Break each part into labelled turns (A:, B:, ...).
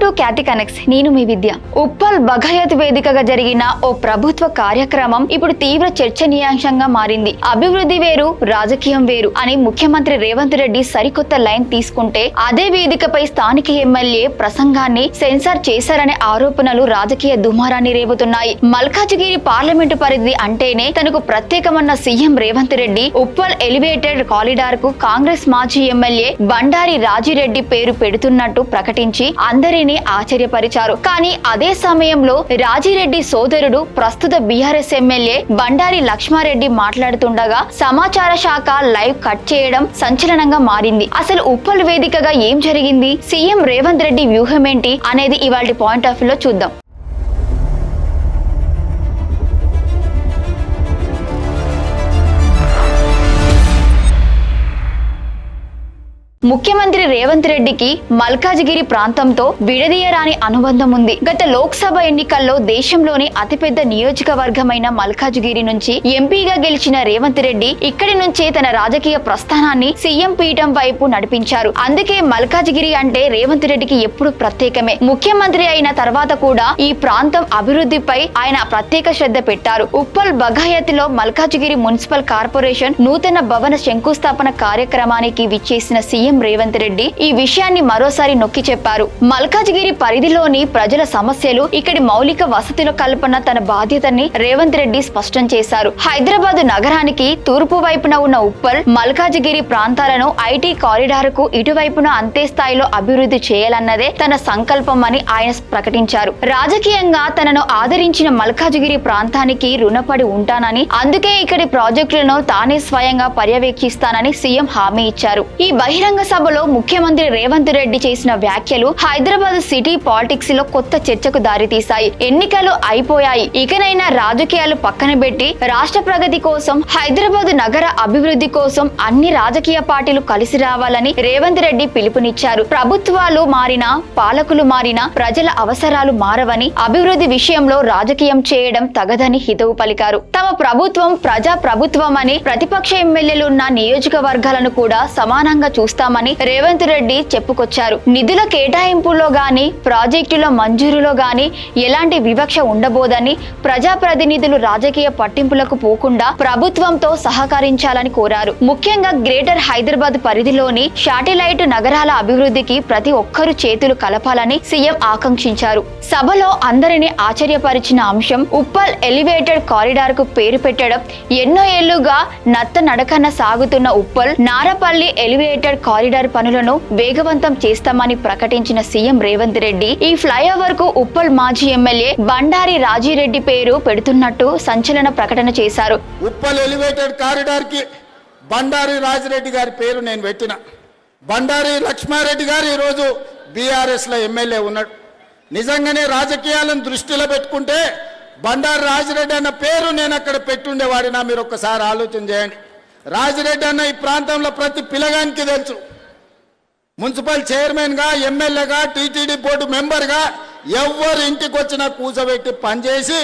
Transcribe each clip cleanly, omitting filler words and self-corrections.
A: Welcome to Khyati connects. నేను మీ విద్య. ఉప్పల్ బగాయత్ వేదికగా జరిగిన ఓ ప్రభుత్వ కార్యక్రమం ఇప్పుడు తీవ్ర చర్చనీయాంశంగా మారింది. అభివృద్ధి వేరు, రాజకీయం వేరు అని ముఖ్యమంత్రి రేవంత్ రెడ్డి సరికొత్త లైన్ తీసుకుంటే, అదే వేదికపై స్థానిక ఎమ్మెల్యే ప్రసంగాన్ని సెన్సార్ చేశారనే ఆరోపణలు రాజకీయ దుమారాన్ని రేపుతున్నాయి. మల్కాజిగిరి పార్లమెంటు పరిధి అంటేనే తనకు ప్రత్యేకమన్న CM Revanth Reddy Uppal elevated corridor కు కాంగ్రెస్ మాజీ ఎమ్మెల్యే బండారి రాజిరెడ్డి పేరు పెడుతున్నట్టు ప్రకటించి అందరినీ ఆశ్చర్యపరిచారు. కానీ అదే సమయంలో రాజిరెడ్డి సోదరుడు ప్రస్తుత బీఆర్ఎస్ ఎమ్మెల్యే బండారి లక్ష్మారెడ్డి మాట్లాడుతుండగా సమాచార శాఖ లైవ్ కట్ చేయడం సంచలనంగా మారింది. అసలు ఉప్పల్ వేదికగా ఏం జరిగింది, సీఎం రేవంత్ రెడ్డి వ్యూహం ఏంటి అనేది ఇవాళ పాయింట్ ఆఫ్ వ్యూలో చూద్దాం. ముఖ్యమంత్రి రేవంత్ రెడ్డికి మల్కాజిగిరి ప్రాంతంతో విడదీయరాని అనుబంధం ఉంది. గత లోక్సభ ఎన్నికల్లో దేశంలోని అతిపెద్ద నియోజకవర్గమైన మల్కాజిగిరి నుంచి ఎంపీగా గెలిచిన రేవంత్ రెడ్డి ఇక్కడి నుంచే తన రాజకీయ ప్రస్థానాన్ని సీఎం పీఠం వైపు నడిపించారు. అందుకే మల్కాజిగిరి అంటే రేవంత్ రెడ్డికి ఎప్పుడు ప్రత్యేకమే. ముఖ్యమంత్రి అయిన తర్వాత కూడా ఈ ప్రాంతం అభివృద్ధిపై ఆయన ప్రత్యేక శ్రద్ధ పెట్టారు. ఉప్పల్ బగాయత్ లో మల్కాజిగిరి మున్సిపల్ కార్పొరేషన్ నూతన భవన శంకుస్థాపన కార్యక్రమానికి విచ్చేసిన సీఎం రేవంత్ రెడ్డి ఈ విషయాన్ని మరోసారి నొక్కి చెప్పారు. మల్కాజిగిరి పరిధిలోని ప్రజల సమస్యలు, ఇక్కడి మౌలిక వసతుల కల్పన తన బాధ్యతని రేవంత్ రెడ్డి స్పష్టం చేశారు. హైదరాబాద్ నగరానికి తూర్పు వైపున ఉన్న ఉప్పల్, మల్కాజిగిరి ప్రాంతాలను ఐటీ కారిడార్ కు ఇటువైపున అంతే స్థాయిలో అభివృద్ధి చేయాలన్నదే తన సంకల్పం అని ఆయన ప్రకటించారు. రాజకీయంగా తనను ఆదరించిన మల్కాజిగిరి ప్రాంతానికి రుణపడి ఉంటానని, అందుకే ఇక్కడి ప్రాజెక్టులను తానే స్వయంగా పర్యవేక్షిస్తానని సీఎం హామీ ఇచ్చారు. ఈ బహిరంగ సభలో ముఖ్యమంత్రి రేవంత్ రెడ్డి చేసిన వ్యాఖ్యలు హైదరాబాద్ సిటీ పాలిటిక్స్ లో కొత్త చర్చకు దారితీశాయి. ఎన్నికలు అయిపోయాయి, ఇకనైనా రాజకీయాలు పక్కన పెట్టి రాష్ట్ర ప్రగతి కోసం, హైదరాబాద్ నగర అభివృద్ధి కోసం అన్ని రాజకీయ పార్టీలు కలిసి రావాలని రేవంత్ రెడ్డి పిలుపునిచ్చారు. ప్రభుత్వాలు మారినా, పాలకులు మారినా ప్రజల అవసరాలు మారవని, అభివృద్ధి విషయంలో రాజకీయం చేయడం తగదని హితవు పలికారు. తమ ప్రభుత్వం ప్రజా ప్రభుత్వం అని, ప్రతిపక్ష ఎమ్మెల్యేలున్న నియోజకవర్గాలను కూడా సమానంగా చూస్తామని రేవంత్ రెడ్డి చెప్పుకొచ్చారు. నిధుల కేటాయింపులో గాని, ప్రాజెక్టుల మంజూరులో గాని ఎలాంటి వివక్ష ఉండబోదని, ప్రజాప్రతినిధులు రాజకీయ పట్టింపులకు పోకుండా ప్రభుత్వంతో సహకరించాలని కోరారు. ముఖ్యంగా గ్రేటర్ హైదరాబాద్ పరిధిలోని శాటిలైట్ నగరాల అభివృద్ధికి ప్రతి ఒక్కరూ చేతులు కలపాలని సీఎం ఆకాంక్షించారు. సభలో అందరినీ ఆశ్చర్యపరిచిన అంశం ఉప్పల్ ఎలివేటెడ్ కారిడార్ కు పేరు పెట్టడం. ఎన్నో ఏళ్లుగా నత్త నడకన సాగుతున్న ఉప్పల్ నారపల్లి ఎలివేటెడ్ కారిడార్ పనులను వేగవంతం చేస్తామని ప్రకటించిన సీఎం రేవంత్ రెడ్డి ఈ ఫ్లైఓవర్ కు ఉప్పల్ మాజీ ఎమ్మెల్యే బండారి రాజిరెడ్డి పేరు పెడుతున్నట్టు సంచలన ప్రకటన చేశారు.
B: ఉప్పల్ ఎలివేటెడ్ కారిడార్ కి బండారి రాజిరెడ్డి గారి పేరు నేను పెట్టిన. బండారి లక్ష్మారెడ్డి గారు ఈరోజు బీఆర్ఎస్ లో ఎమ్మెల్యే ఉన్నాడు. నిజంగానే రాజకీయాలను దృష్టిలో పెట్టుకుంటే బండారి రాజిరెడ్డి అన్న పేరు నేను అక్కడ పెట్టుండేవాడినా మీరు ఒక్కసారి ఆలోచన చేయండి. రాజిరెడ్డి అన్న ఈ ప్రాంతంలో ప్రతి పిల్లగానికి తెలుసు. మున్సిపల్ చైర్మన్గా, ఎమ్మెల్యేగా, టీటీడీ బోర్డు మెంబర్గా ఎవరు ఇంటికి వచ్చినా కూర్చోబెట్టి పనిచేసి,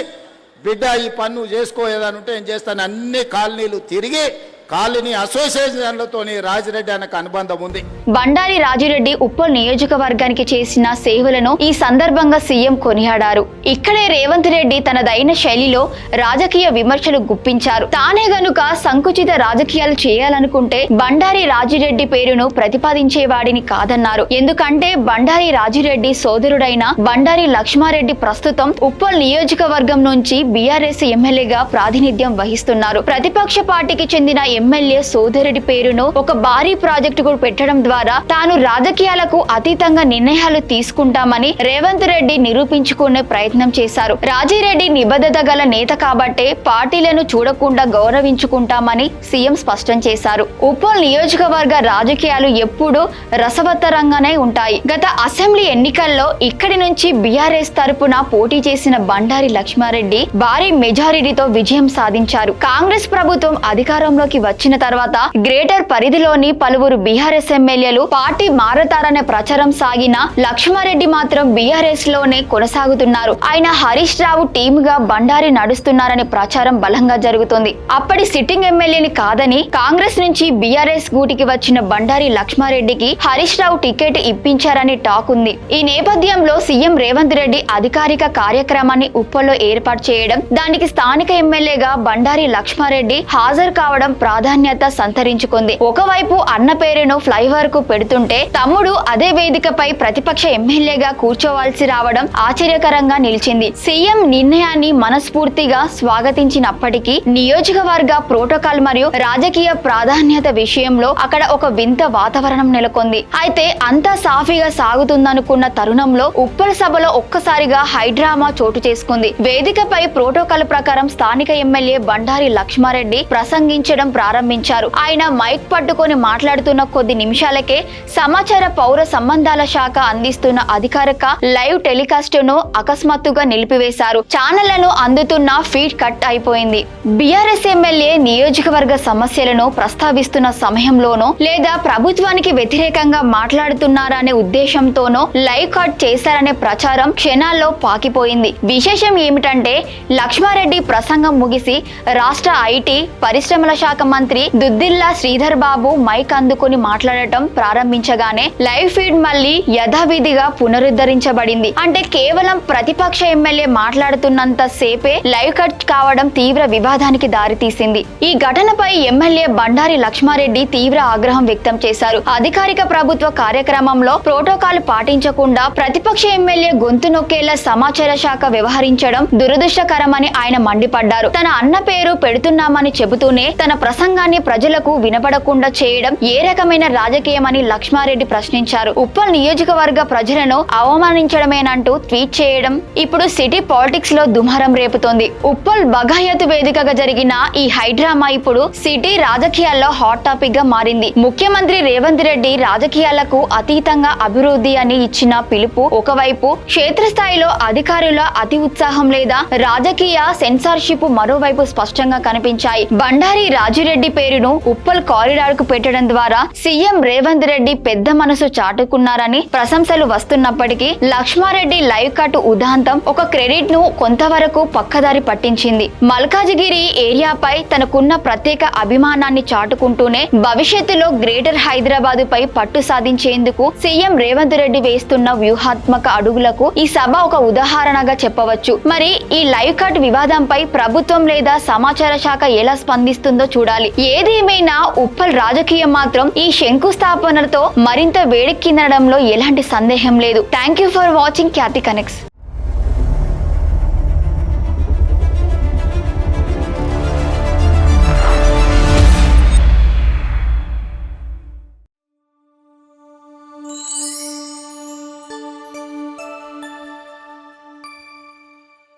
B: బిడ్డ ఈ పన్ను చేసుకోలేదనుంటే ఏం చేస్తాను, అన్ని కాలనీలు తిరిగి కాలనీ అసోసియేషన్లతో రాజిరెడ్డి అన్నకు అనుబంధం ఉంది.
A: బండారి రాజిరెడ్డి ఉప్పల్ నియోజకవర్గానికి చేసిన సేవలను ఈ సందర్భంగా సీఎం కొనియాడారు. ఇక్కడే రేవంత్ రెడ్డి తనదైన శైలిలో రాజకీయ విమర్శలు గుప్పించారు. తానే గనుక సంకుచిత రాజకీయాలు చేయాలనుకుంటే బండారి రాజిరెడ్డి పేరును ప్రతిపాదించేవాడిని కాదన్నారు. ఎందుకంటే బండారి రాజిరెడ్డి సోదరుడైన బండారి లక్ష్మారెడ్డి ప్రస్తుతం ఉప్పల్ నియోజకవర్గం నుంచి బీఆర్ఎస్ ఎమ్మెల్యేగా ప్రాతినిధ్యం వహిస్తున్నారు. ప్రతిపక్ష పార్టీకి చెందిన ఎమ్మెల్యే సోదరుడి పేరును ఒక భారీ ప్రాజెక్టుకు పెట్టడం ద్వారా తాను రాజకీయాలకు అతీతంగా నిర్ణయాలు తీసుకుంటామని రేవంత్ రెడ్డి నిరూపించుకునే ప్రయత్నం చేశారు. రాజిరెడ్డి నిబద్ధత గల నేత కాబట్టే పార్టీలను చూడకుండా గౌరవించుకుంటామని సీఎం స్పష్టం చేశారు. ఉప్పల్ నియోజకవర్గ రాజకీయాలు ఎప్పుడూ రసవత్తరంగానే ఉంటాయి. గత అసెంబ్లీ ఎన్నికల్లో ఇక్కడి నుంచి బీఆర్ఎస్ తరపున పోటీ చేసిన బండారి లక్ష్మారెడ్డి భారీ మెజారిటీతో విజయం సాధించారు. కాంగ్రెస్ ప్రభుత్వం అధికారంలోకి వచ్చిన తర్వాత గ్రేటర్ పరిధిలోని పలువురు బీఆర్ఎస్ ఎమ్మెల్యేలు పార్టీ మారతారనే ప్రచారం సాగిన లక్ష్మారెడ్డి మాత్రం బీఆర్ఎస్ లోనే కొనసాగుతున్నారు. ఆయన హరీష్ రావు టీమ్ గా బండారి నడుస్తున్నారనే ప్రచారం బలంగా జరుగుతుంది. అప్పటి సిట్టింగ్ ఎమ్మెల్యేని కాదని కాంగ్రెస్ నుంచి బీఆర్ఎస్ గూటికి వచ్చిన బండారి లక్ష్మారెడ్డికి హరీష్ రావు టికెట్ ఇప్పించారని టాక్ ఉంది. ఈ నేపథ్యంలో సీఎం రేవంత్ రెడ్డి అధికారిక కార్యక్రమాన్ని ఉప్పల్లో ఏర్పాటు చేయడం, దానికి స్థానిక ఎమ్మెల్యేగా బండారి లక్ష్మారెడ్డి హాజరు కావడం ప్రాధాన్యత సంతరించుకుంది. ఒకవైపు అన్న పేరును ఫ్లైఓవర్ కు పెడుతుంటే తమ్ముడు అదే వేదికపై ప్రతిపక్ష ఎమ్మెల్యేగా కూర్చోవాల్సి రావడం ఆశ్చర్యకరంగా నిలిచింది. సీఎం నిర్ణయాన్ని మనస్ఫూర్తిగా స్వాగతించినప్పటికీ నియోజకవర్గ ప్రోటోకాల్ మరియు రాజకీయ ప్రాధాన్యత విషయంలో అక్కడ ఒక వింత వాతావరణం నెలకొంది. అయితే అంతా సాఫీగా సాగుతుందనుకున్న తరుణంలో ఉప్పల్ సభలో ఒక్కసారిగా హైడ్రామా చోటు చేసుకుంది. వేదికపై ప్రోటోకాల్ ప్రకారం స్థానిక ఎమ్మెల్యే బండారి లక్ష్మారెడ్డి ప్రసంగించడం ప్రారంభించారు. ఆయన మైక్ పట్టుకొని మాట్లాడుతున్న కొద్ది నిమిషాలకే సమాచార పౌర సంబంధాల శాఖ అందిస్తున్న అధికారిక లైవ్ టెలికాస్ట్ ను అకస్మాత్తుగా నిలిపివేశారు. ఛానళ్లను అందుతున్న ఫీడ్ కట్ అయిపోయింది. బీఆర్ఎస్ ఎమ్మెల్యే నియోజకవర్గ సమస్యలను ప్రస్తావిస్తున్న సమయంలోనో లేదా ప్రభుత్వానికి వ్యతిరేకంగా మాట్లాడుతున్నారనే ఉద్దేశంతోనో లైవ్ కట్ చేశారనే ప్రచారం క్షణాల్లో పాకిపోయింది. విశేషం ఏమిటంటే లక్ష్మారెడ్డి ప్రసంగం ముగిసి రాష్ట్ర ఐటీ పరిశ్రమల శాఖ మంత్రి దుద్దిల్లా శ్రీధర్ బాబు మైక్ అందుకుని మాట్లాడటం ప్రారంభించగానే లైవ్ ఫీడ్ మళ్లీ యథావిధిగా పునరుద్ధరించబడింది. అంటే కేవలం ప్రతిపక్ష ఎమ్మెల్యే మాట్లాడుతున్నంత సేపే లైవ్ కట్ కావడం తీవ్ర వివాదానికి దారితీసింది. ఈ ఘటనపై ఎమ్మెల్యే బండారి లక్ష్మారెడ్డి తీవ్ర ఆగ్రహం వ్యక్తం చేశారు. అధికారిక ప్రభుత్వ కార్యక్రమంలో ప్రోటోకాల్ పాటించకుండా ప్రతిపక్ష ఎమ్మెల్యే గొంతు నొక్కేలా సమాచార శాఖ వ్యవహరించడం దురదృష్టకరమని ఆయన మండిపడ్డారు. తన అన్న పేరు పెడుతున్నామని చెబుతూనే తన ప్రసంగాన్ని ప్రజలకు వినపడకుండా చేయడం ఏ రకమైన రాజకీయమని లక్ష్మారెడ్డి ప్రశ్నించారు. ఉప్పల్ నియోజకవర్గ ప్రజలను అవమానించడమేనంటూ ట్వీట్ చేయడం ఇప్పుడు సిటీ పాలిటిక్స్ లో దుమారం రేపుతోంది. ఉప్పల్ బగాయతు వేదికగా జరిగిన ఈ హైడ్రామా ఇప్పుడు సిటీ రాజకీయాల్లో హాట్ టాపిక్ గా మారింది. ముఖ్యమంత్రి రేవంత్ రెడ్డి రాజకీయాలకు అతీతంగా అభివృద్ధి అని ఇచ్చిన పిలుపు ఒకవైపు, క్షేత్రస్థాయిలో అధికారుల అతి ఉత్సాహం లేదా రాజకీయ సెన్సార్షిప్ మరోవైపు స్పష్టంగా కనిపించాయి. బండారి రాజిరెడ్డి పేరును ఉప్పల్ కారిడార్ కు పెట్టడం ద్వారా సీఎం రేవంత్ రెడ్డి పెద్ద మనసు చాటుకున్నారని ప్రశంసలు వస్తున్నప్పటికీ లక్ష్మారెడ్డి లైవ్ కట్ ఉదాంతం ఒక క్రెడిట్ ను కొంతవరకు పక్కదారి పట్టించింది. మల్కాజిగిరి ఏరియాపై తనకున్న ప్రత్యేక అభిమానాన్ని చాటుకుంటూనే భవిష్యత్తులో గ్రేటర్ హైదరాబాద్ పై పట్టు సాధించేందుకు సీఎం రేవంత్ రెడ్డి వేస్తున్న వ్యూహాత్మక అడుగులకు ఈ సభ ఒక ఉదాహరణగా చెప్పవచ్చు. మరి ఈ లైవ్ కట్ వివాదంపై ప్రభుత్వం లేదా సమాచార శాఖ ఎలా స్పందిస్తుందో చూడాలి. ఏదేమైనా ఉప్పల్ రాజకీయం మాత్రం ఈ శంకుస్థాపనలతో మరింత వేడెక్కిందనడంలో ఎలాంటి సందేహం లేదు. Thank you for watching Khyati connects.